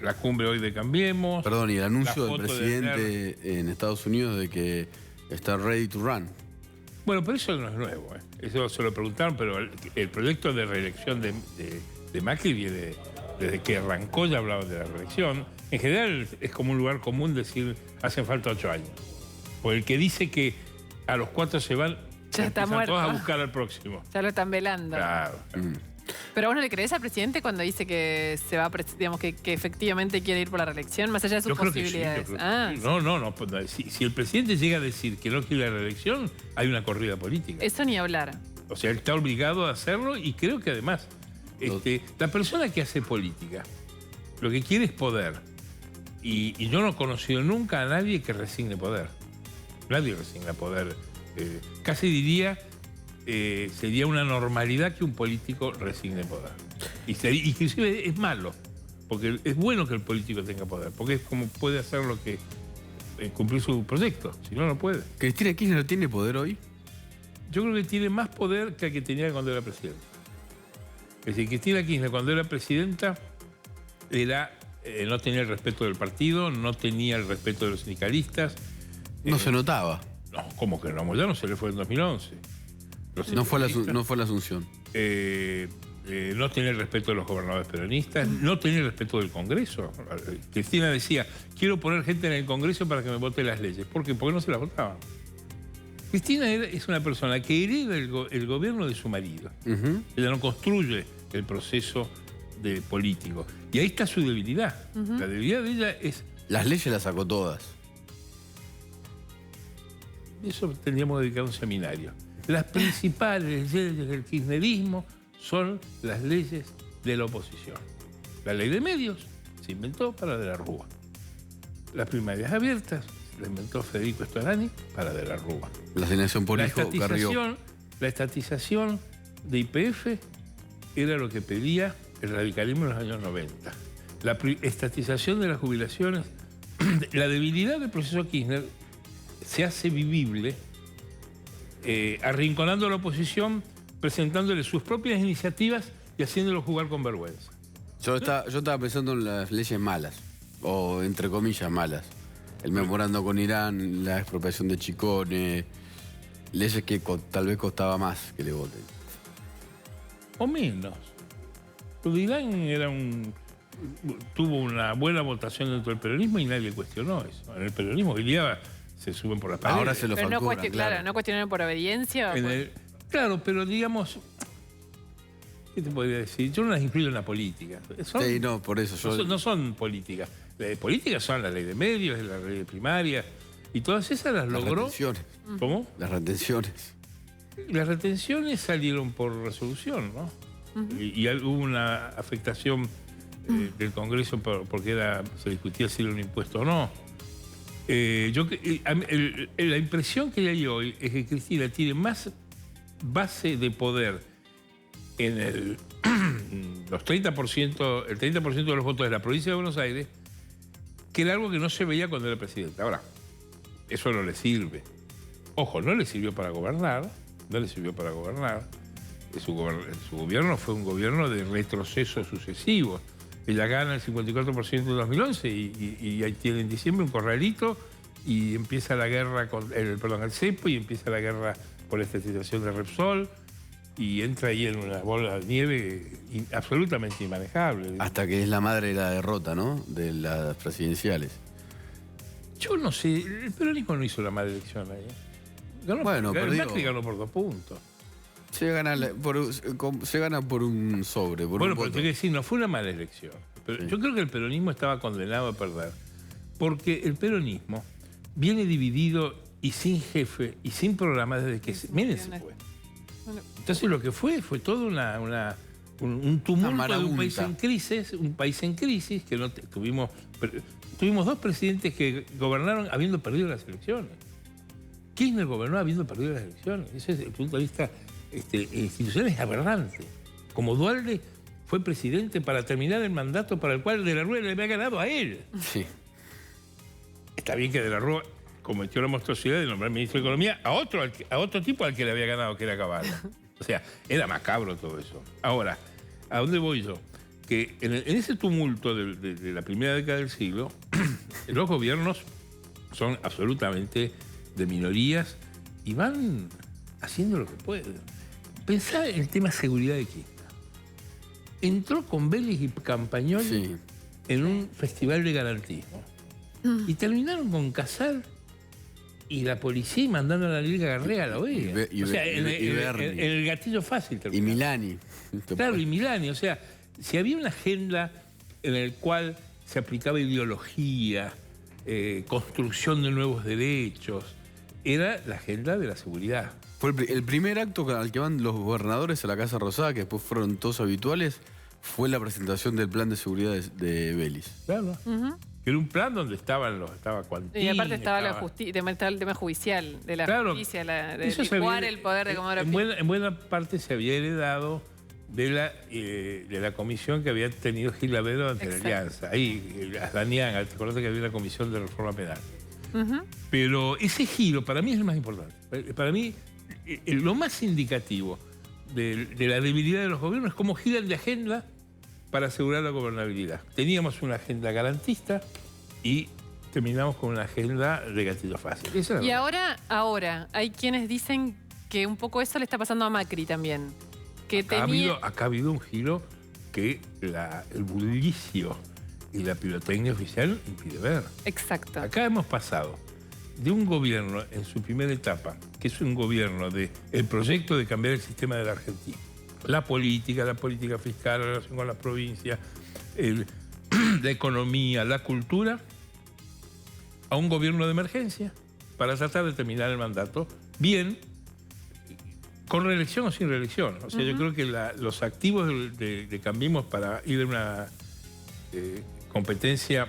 la cumbre hoy de Cambiemos. Perdón, y el anuncio la del foto de presidente en Estados Unidos de que está ready to run. Bueno, pero eso no es nuevo. Eso se lo preguntaron, pero el proyecto de reelección de Macri viene desde que arrancó, ya hablaban de la reelección. En general es como un lugar común decir hacen falta 8 años. Porque el que dice que a los 4 se van, Ya está empiezan muerto. todos a buscar al próximo. Ya lo están velando. Claro. Pero vos no le creés al presidente cuando dice que se va a digamos que efectivamente quiere ir por la reelección, más allá de sus Yo creo que sí. posibilidades. yo creo que Ah, sí. No. Pues, si el presidente llega a decir que no quiere la reelección, hay una corrida política. eso ni hablar. O sea, él está obligado a hacerlo y creo que además la persona que hace política lo que quiere es poder. Y yo no he conocido nunca a nadie que resigne poder. Nadie resigna poder. Casi diría, sería una normalidad que un político resigne poder. Inclusive es malo, porque es bueno que el político tenga poder, porque es como puede hacer lo que cumplir su proyecto, si no, no puede. ¿Cristina Kirchner tiene poder hoy? Yo creo que tiene más poder que el que tenía cuando era presidenta. Es decir, Cristina Kirchner cuando era presidenta no tenía el respeto del partido, no tenía el respeto de los sindicalistas. No se notaba. No, ¿cómo que no? Ya no se le fue en 2011. No fue la Asunción. No tenía el respeto de los gobernadores peronistas, no tenía el respeto del Congreso. Cristina decía, quiero poner gente en el Congreso para que me vote las leyes. ¿Por qué? Porque no se las votaban. Cristina es una persona que hereda el gobierno de su marido. Ella no construye el proceso político. Y ahí está su debilidad. La debilidad de ella es... Las leyes las sacó todas. Eso tendríamos que dedicar un seminario. Las principales leyes del kirchnerismo son las leyes de la oposición. La ley de medios se inventó para De la Rúa. Las primarias abiertas la inventó Federico Storani para De la Rúa. La asignación por La hijo, Carrió. estatización de YPF era lo que pedía el radicalismo en los años 90. La estatización de las jubilaciones, la debilidad del proceso Kirchner se hace vivible arrinconando a la oposición, presentándole sus propias iniciativas y haciéndolo jugar con vergüenza. Yo estaba pensando en las leyes malas, o entre comillas malas. El memorando con Irán, la expropiación de Chicone, leyes que tal vez costaba más que le voten. O menos. Lo de Irán tuvo una buena votación dentro del peronismo y nadie cuestionó eso. En el peronismo Iliaba se suben por las paredes. Ahora se lo Pero no, facturan, claro, no cuestionaron por obediencia. Claro, pero digamos, ¿qué te podría decir? Yo no las incluyo en la política. Sí, no, por eso. No son políticas. Las de política son la ley de medios, la ley de primaria, y todas esas las logró. Retenciones. ¿Cómo? Las retenciones. Las retenciones salieron por resolución, ¿no? Y hubo una afectación del Congreso porque se discutía si era un impuesto o no. La impresión que hay hoy es que Cristina tiene más base de poder en los 30%, el 30% de los votos de la provincia de Buenos Aires, que era algo que no se veía cuando era presidente. Ahora, eso no le sirve. Ojo, no le sirvió para gobernar, Su gobierno fue un gobierno de retroceso sucesivo. Ella gana el 54% de 2011 y ahí tiene en diciembre un corralito y empieza la guerra el cepo y empieza la guerra por esta situación de Repsol y entra ahí en una bola de nieve absolutamente inmanejable. Hasta que es la madre de la derrota, ¿no? De las presidenciales. Yo no sé, el peronismo no hizo la mala elección ahí. Macri ganó por 2 puntos. Se gana por un sobre, por un voto. Pero tengo que decir, no fue una mala elección. Pero sí. Yo creo que el peronismo estaba condenado a perder. Porque el peronismo viene dividido y sin jefe y sin programa desde que Menem se fue. Entonces lo que fue todo un tumulto de un país en crisis, que no tuvimos 2 presidentes que gobernaron habiendo perdido las elecciones. Kirchner gobernó habiendo perdido las elecciones. Ese es el punto de vista institucional, es aberrante. Como Duhalde fue presidente para terminar el mandato para el cual De la Rúa le había ganado a él. Sí. Está bien que De la Rúa cometió la monstruosidad de nombrar ministro de Economía a otro tipo al que le había ganado, que era Caballo. O sea, era macabro todo eso. Ahora, ¿a dónde voy yo? Que en ese tumulto de la primera década del siglo, los gobiernos son absolutamente de minorías y van haciendo lo que pueden. Pensá en el tema seguridad de Kirchner. Entró con Vélez y Campagnoli en un festival de garantismo. Y terminaron con Casal y la policía y mandando a la Liga Garrea a la OEA. O sea, en el gatillo fácil terminaron. Y Milani. Claro, y Milani. O sea, si había una agenda en la cual se aplicaba ideología, construcción de nuevos derechos, era la agenda de la seguridad. Fue el primer acto al que van los gobernadores a la Casa Rosada, que después fueron todos habituales, fue la presentación del plan de seguridad de Vélez. Claro. Que era un plan donde estaba Cuantín. Y aparte estaba el tema judicial, de la justicia, de licuar el poder de Comodoro Pi. En buena parte se había heredado de la comisión que había tenido Gil Avedro ante la Alianza. Ahí, Danián, te acordás que había una comisión de reforma penal. Pero ese giro para mí es el más importante. Para mí, lo más indicativo de la debilidad de los gobiernos es cómo giran de agenda para asegurar la gobernabilidad. Teníamos una agenda garantista y terminamos con una agenda de gatillo fácil. Y ahora, hay quienes dicen que un poco eso le está pasando a Macri también. Que Acá ha habido un giro que el bullicio y la pirotecnia oficial impide ver. Exacto. Acá hemos pasado de un gobierno en su primera etapa, que es un gobierno del proyecto de cambiar el sistema de la Argentina. La política fiscal, la relación con las provincias, la economía, la cultura, a un gobierno de emergencia para tratar de terminar el mandato bien, con reelección o sin reelección. O sea, yo creo que los activos de Cambiemos para ir a una competencia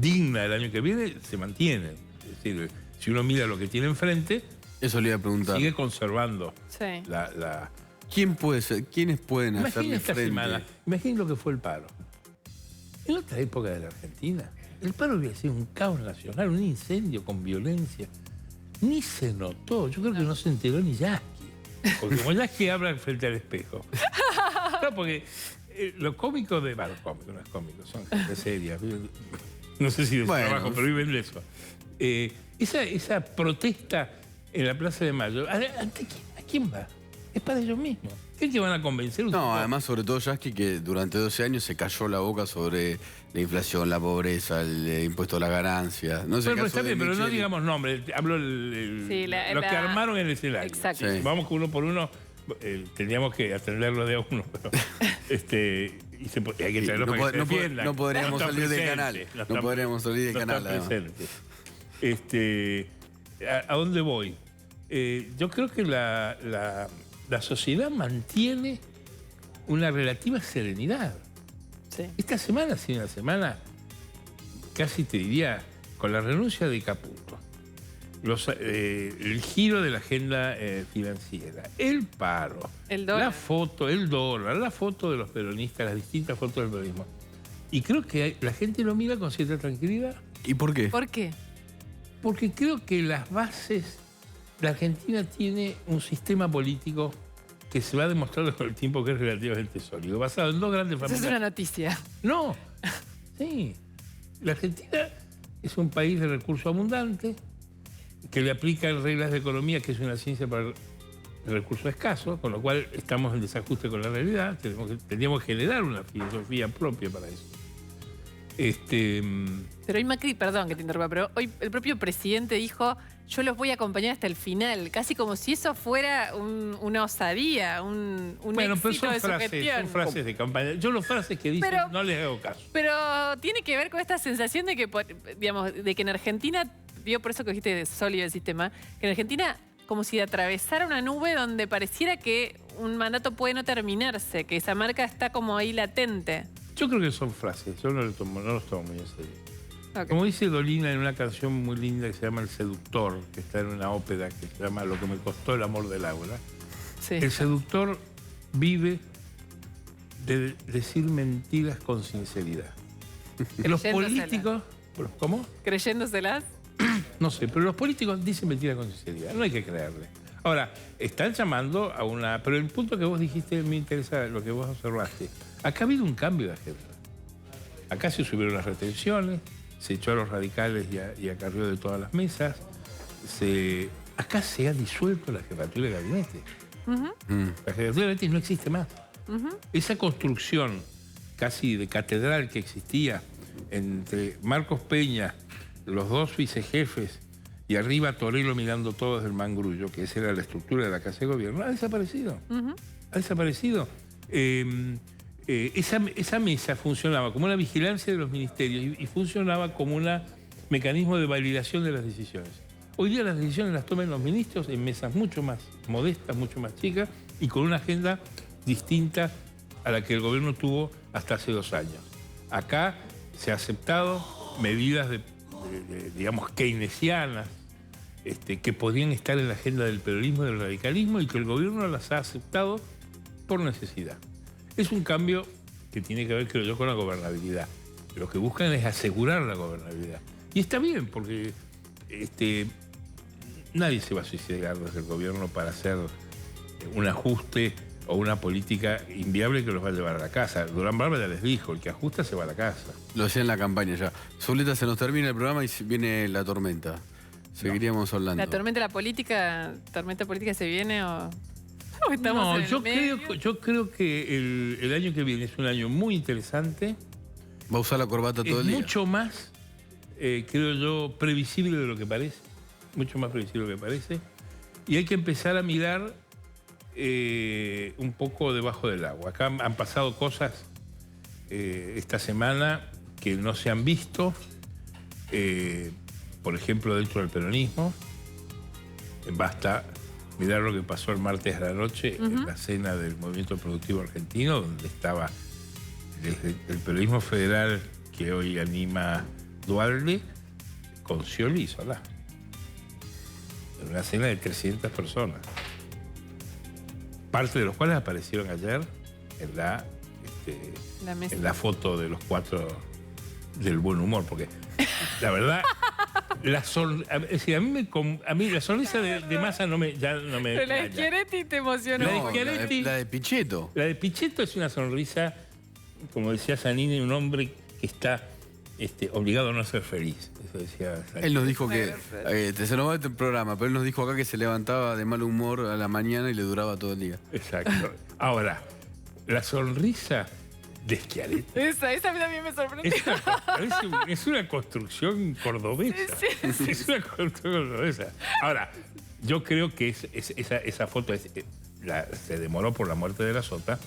digna el año que viene se mantienen. Es decir, si uno mira lo que tiene enfrente, eso le iba a preguntar. Sigue conservando ¿Quiénes pueden hacerle frente? Imaginen lo que fue el paro. En otra época de la Argentina, el paro hubiera sido un caos nacional, un incendio con violencia. Ni se notó. Yo creo que no se enteró ni Yasky. Porque como Yasky habla frente al espejo. No, porque los cómicos de... Bueno, cómicos, no es cómicos, son gente seria. No sé si de su trabajo, pero viven de eso. Esa protesta en la Plaza de Mayo, ¿a quién va? Es para ellos mismos. ¿Qué que van a convencer? No, además, sobre todo Yasky, que durante 12 años se cayó la boca sobre la inflación, la pobreza, el impuesto a las ganancias. No sé, pero está bien, pero no digamos nombres. Hablo los que armaron el escenario. Exacto. Sí. Vamos uno por uno. Teníamos que atenderlo de a uno, pero hay que traerlo para que se defiendan. No podríamos salir del canal. No podríamos salir del canal. ¿A dónde voy? yo creo que la sociedad mantiene una relativa serenidad. Sí. Esta semana ha sido una semana, casi te diría, con la renuncia de Caputo, el giro de la agenda financiera, el paro, la foto, el dólar, la foto de los peronistas, las distintas fotos del peronismo. Y creo que la gente lo mira con cierta tranquilidad. ¿Y por qué? ¿Por qué? Porque creo que las bases... La Argentina tiene un sistema político que se va demostrando con el tiempo que es relativamente sólido, basado en dos grandes familias. Eso es una noticia. No, sí. La Argentina es un país de recursos abundantes, que le aplican reglas de economía, que es una ciencia para el recurso escaso, con lo cual estamos en desajuste con la realidad. Tendríamos que generar una filosofía propia para eso. Pero hoy Macri, perdón que te interrumpa, pero hoy el propio presidente dijo: yo los voy a acompañar hasta el final, casi como si eso fuera una osadía, un éxito de su gestión. Son frases de campaña. Yo las frases que dicen no les hago caso. Pero tiene que ver con esta sensación de que, digamos, de que en Argentina, digo por eso que dijiste sólido el sistema, que en Argentina como si atravesara una nube donde pareciera que un mandato puede no terminarse, que esa marca está como ahí latente. Yo creo que son frases, yo no los tomo muy en serio. Okay. Como dice Dolina en una canción muy linda que se llama El Seductor, que está en una ópera que se llama Lo que me costó el amor de Laura. Sí. El seductor vive de decir mentiras con sinceridad. Los políticos... ¿Cómo? ¿Creyéndoselas? No sé, pero los políticos dicen mentiras con sinceridad, no hay que creerle. Ahora, están llamando a una... Pero el punto que vos dijiste me interesa, lo que vos observaste. Acá ha habido un cambio de agenda. Acá se subieron las retenciones, se echó a los radicales y a Carrió de todas las mesas. Acá se ha disuelto la jefatura de gabinete. La jefatura de gabinete no existe más. Esa construcción casi de catedral que existía entre Marcos Peña, los dos vicejefes, y arriba Torello mirando todo desde el mangrullo, que esa era la estructura de la Casa de Gobierno, ha desaparecido. Ha desaparecido. Esa mesa funcionaba como una vigilancia de los ministerios y funcionaba como un mecanismo de validación de las decisiones. Hoy día las decisiones las toman los ministros en mesas mucho más modestas, mucho más chicas y con una agenda distinta a la que el gobierno tuvo hasta hace 2 años. Acá se ha aceptado medidas digamos, keynesianas, que podían estar en la agenda del peronismo y del radicalismo y que el gobierno las ha aceptado por necesidad. Es un cambio que tiene que ver, creo yo, con la gobernabilidad. Lo que buscan es asegurar la gobernabilidad. Y está bien, porque nadie se va a suicidar desde el gobierno para hacer un ajuste o una política inviable que los va a llevar a la casa. Durán Barba ya les dijo, el que ajusta se va a la casa. Lo decía en la campaña ya. Zuleta, se nos termina el programa y viene la tormenta. Seguiríamos hablando. ¿La tormenta política se viene o estamos en el medio? Yo creo que el año que viene es un año muy interesante. ¿Va a usar la corbata todo el día? Mucho más, creo yo, previsible de lo que parece. Mucho más previsible de lo que parece. Y hay que empezar a mirar un poco debajo del agua. Acá han pasado cosas esta semana que no se han visto, por ejemplo, dentro del peronismo. Basta mirar lo que pasó el martes a la noche en la cena del Movimiento Productivo Argentino, donde estaba desde el peronismo federal que hoy anima Dualde, con Scioli y Solá. En una cena de 300 personas. Parte de los cuales aparecieron ayer en la foto de los 4 del buen humor, porque la verdad, a mí la sonrisa de Massa ya no me... Pero la de Schiaretti te emocionó. La de Pichetto. La de Pichetto es una sonrisa, como decía Zanini, un hombre que está obligado a no ser feliz. Eso decía Zanini. Él nos dijo que, se nos va este programa, pero él nos dijo acá que se levantaba de mal humor a la mañana y le duraba todo el día. Exacto. Ahora, la sonrisa de Schiaretti. Esa también me sorprendió. Es una construcción cordobesa. Sí. Es una construcción cordobesa. Ahora, yo creo que esa foto se demoró por la muerte de la Sota,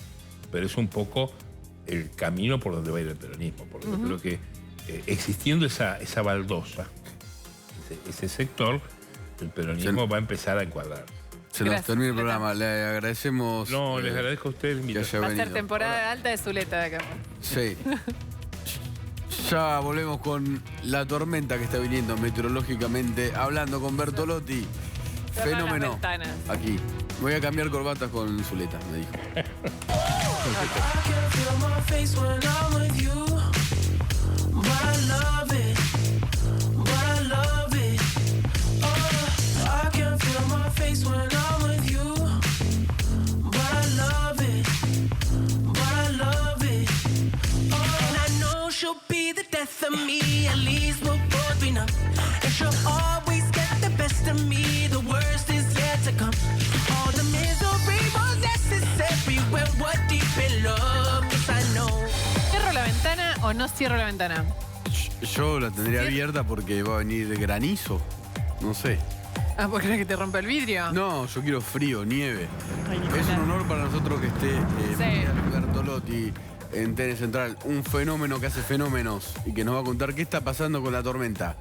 pero es un poco el camino por donde va a ir el peronismo. Porque yo creo que existiendo esa baldosa, ese sector, el peronismo va a empezar a encuadrar. Se nos termina el programa. Le agradecemos. No, les agradezco a ustedes. Va a ser temporada alta de Zuleta de acá. Sí. Ya volvemos con la tormenta que está viniendo meteorológicamente, hablando con Bertolotti. Fenómeno. Aquí. Voy a cambiar corbatas con Zuleta, me dijo. ¿Cierro la ventana o no cierro la ventana? Yo la tendría abierta porque va a venir granizo. No sé. Ah, ¿por qué que te rompe el vidrio? No, yo quiero frío, nieve. Ay, Es un honor para nosotros que esté Sí. Bertolotti en TN Central, un fenómeno que hace fenómenos y que nos va a contar qué está pasando con la tormenta.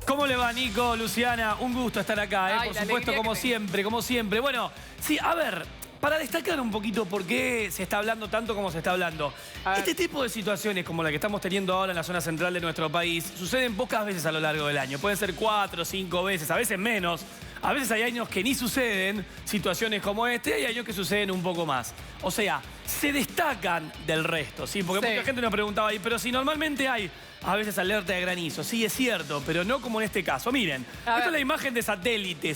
¿Cómo le va, Nico, Luciana? Un gusto estar acá, Ay, por la supuesto, alegría como que siempre, como siempre. Bueno, sí, a ver, para destacar un poquito por qué se está hablando tanto como se está hablando. Este tipo de situaciones como la que estamos teniendo ahora en la zona central de nuestro país suceden pocas veces a lo largo del año. Pueden ser 4 o 5 veces, a veces menos. A veces hay años que ni suceden situaciones como este y hay años que suceden un poco más. O sea, se destacan del resto, ¿sí? Porque mucha gente nos preguntaba ahí, pero si normalmente hay a veces alerta de granizo, sí, es cierto, pero no como en este caso. Miren, esta es la imagen de satélite,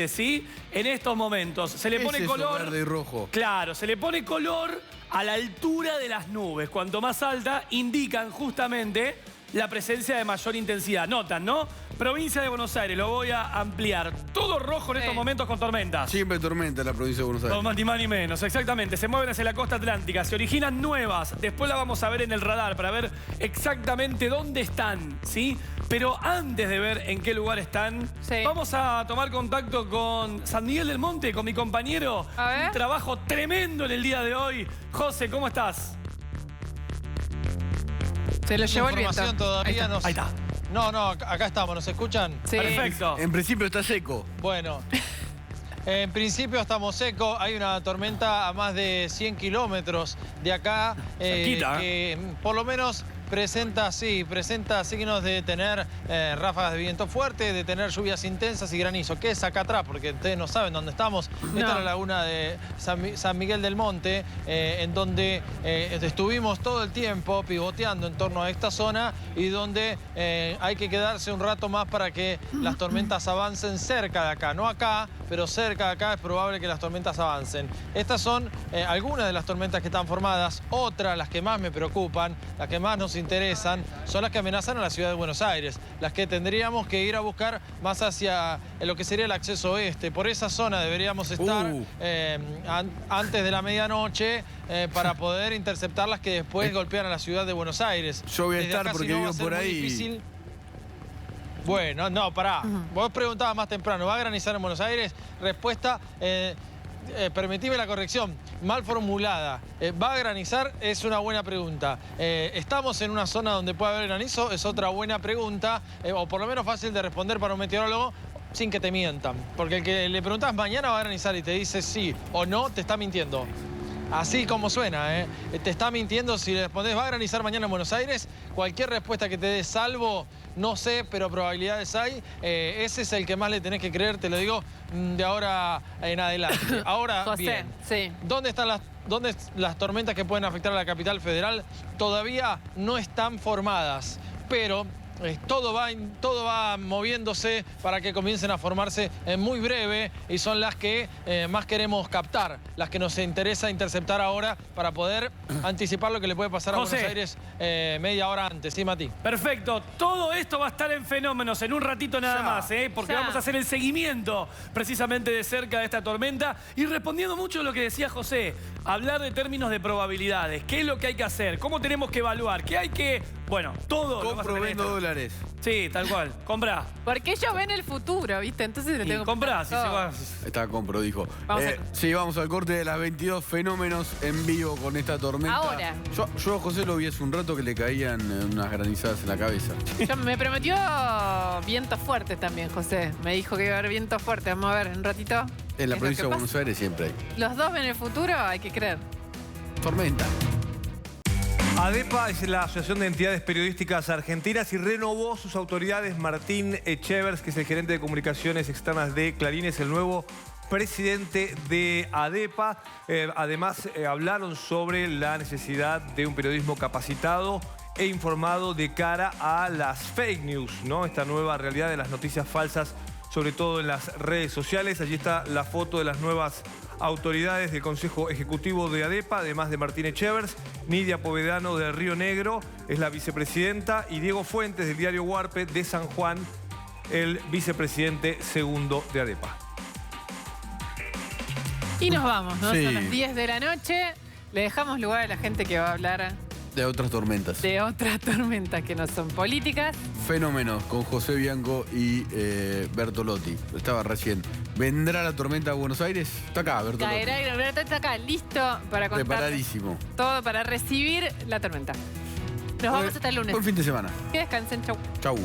¿sí? En estos momentos. Se le pone color... verde y rojo. Claro, se le pone color a la altura de las nubes. Cuanto más alta, indican justamente la presencia de mayor intensidad. Notan, ¿no? Provincia de Buenos Aires, lo voy a ampliar. Todo rojo en estos momentos con tormentas. Siempre tormenta en la provincia de Buenos Aires. No más ni más ni menos, exactamente. Se mueven hacia la costa atlántica, se originan nuevas. Después la vamos a ver en el radar para ver exactamente dónde están, ¿sí? Pero antes de ver en qué lugar están, vamos a tomar contacto con San Miguel del Monte, con mi compañero. Un trabajo tremendo en el día de hoy. José, ¿cómo estás? Se lo llevó el viento. Todavía no. Ahí está. No, acá estamos, ¿nos escuchan? Sí. Perfecto. En principio está seco. Bueno, en principio estamos secos. Hay una tormenta a más de 100 kilómetros de acá. Que por lo menos presenta signos de tener ráfagas de viento fuerte, de tener lluvias intensas y granizo. ¿Qué es acá atrás? Porque ustedes no saben dónde estamos. Esta es la laguna de San Miguel del Monte, en donde estuvimos todo el tiempo pivoteando en torno a esta zona y donde hay que quedarse un rato más para que las tormentas avancen cerca de acá. No acá, pero cerca de acá es probable que las tormentas avancen. Estas son algunas de las tormentas que están formadas. Otras, las que más me preocupan, las que más nos interesan, son las que amenazan a la ciudad de Buenos Aires, las que tendríamos que ir a buscar más hacia lo que sería el acceso oeste. Por esa zona deberíamos estar antes de la medianoche para poder interceptar las que después golpean a la ciudad de Buenos Aires. Yo voy a estar porque vivo por ahí. Difícil. Bueno, no, pará. Vos preguntabas más temprano, ¿va a granizar en Buenos Aires? Respuesta... permitime la corrección, mal formulada. ¿Va a granizar? Es una buena pregunta. ¿Estamos en una zona donde puede haber granizo? Es otra buena pregunta, o por lo menos fácil de responder para un meteorólogo, sin que te mientan. Porque el que le preguntás mañana va a granizar y te dice sí o no, te está mintiendo. Así como suena, te está mintiendo si le respondés va a granizar mañana en Buenos Aires. Cualquier respuesta que te dé salvo, no sé, pero probabilidades hay. Ese es el que más le tenés que creer, te lo digo de ahora en adelante. Ahora, José, bien, ¿dónde están las tormentas que pueden afectar a la capital federal? Todavía no están formadas, pero... Todo va moviéndose para que comiencen a formarse en muy breve y son las que más queremos captar, las que nos interesa interceptar ahora para poder anticipar lo que le puede pasar a Buenos Aires media hora antes. ¿Sí, Mati? Perfecto. Todo esto va a estar en Fenómenos en un ratito nada más, porque vamos a hacer el seguimiento precisamente de cerca de esta tormenta y respondiendo mucho a lo que decía José, hablar de términos de probabilidades, qué es lo que hay que hacer, cómo tenemos que evaluar, qué hay que... Bueno, todo lo compro, vendo dólares. dólares. Sí, tal cual. Comprá. Porque ellos ven el futuro, ¿viste? Entonces le Y tengo que comprá, si se todo. va. Está, compro, dijo. Vamos Sí, vamos al corte de las 22 fenómenos en vivo con esta tormenta. Ahora. Yo a José lo vi hace un rato que le caían unas granizadas en la cabeza. Me prometió vientos fuertes también, José. Me dijo que iba a haber vientos fuertes. Vamos a ver un ratito. En la ¿Qué es provincia lo de que Buenos Aires siempre hay. Los dos ven el futuro, hay que creer. Tormenta. ADEPA es la Asociación de Entidades Periodísticas Argentinas y renovó sus autoridades. Martín Echevers, que es el gerente de comunicaciones externas de Clarín, es el nuevo presidente de ADEPA. Además, hablaron sobre la necesidad de un periodismo capacitado e informado de cara a las fake news, ¿no? Esta nueva realidad de las noticias falsas, sobre todo en las redes sociales. Allí está la foto de las nuevas autoridades del Consejo Ejecutivo de ADEPA, además de Martín Echevers. Nidia Povedano de Río Negro es la vicepresidenta y Diego Fuentes del diario Huarpe de San Juan, el vicepresidente segundo de ADEPA. Y nos vamos, ¿no? Sí. Son las 10 de la noche. Le dejamos lugar a la gente que va a hablar De otras tormentas. de otras tormentas que no son políticas. Fenómenos con José Bianco y Bertolotti. Estaba recién. ¿Vendrá la tormenta a Buenos Aires? Está acá, Bertolotti. Caerá y está acá, listo para contar Preparadísimo. todo para recibir la tormenta. Nos vamos hasta el lunes. Buen fin de semana. Que descansen, chau. Chau.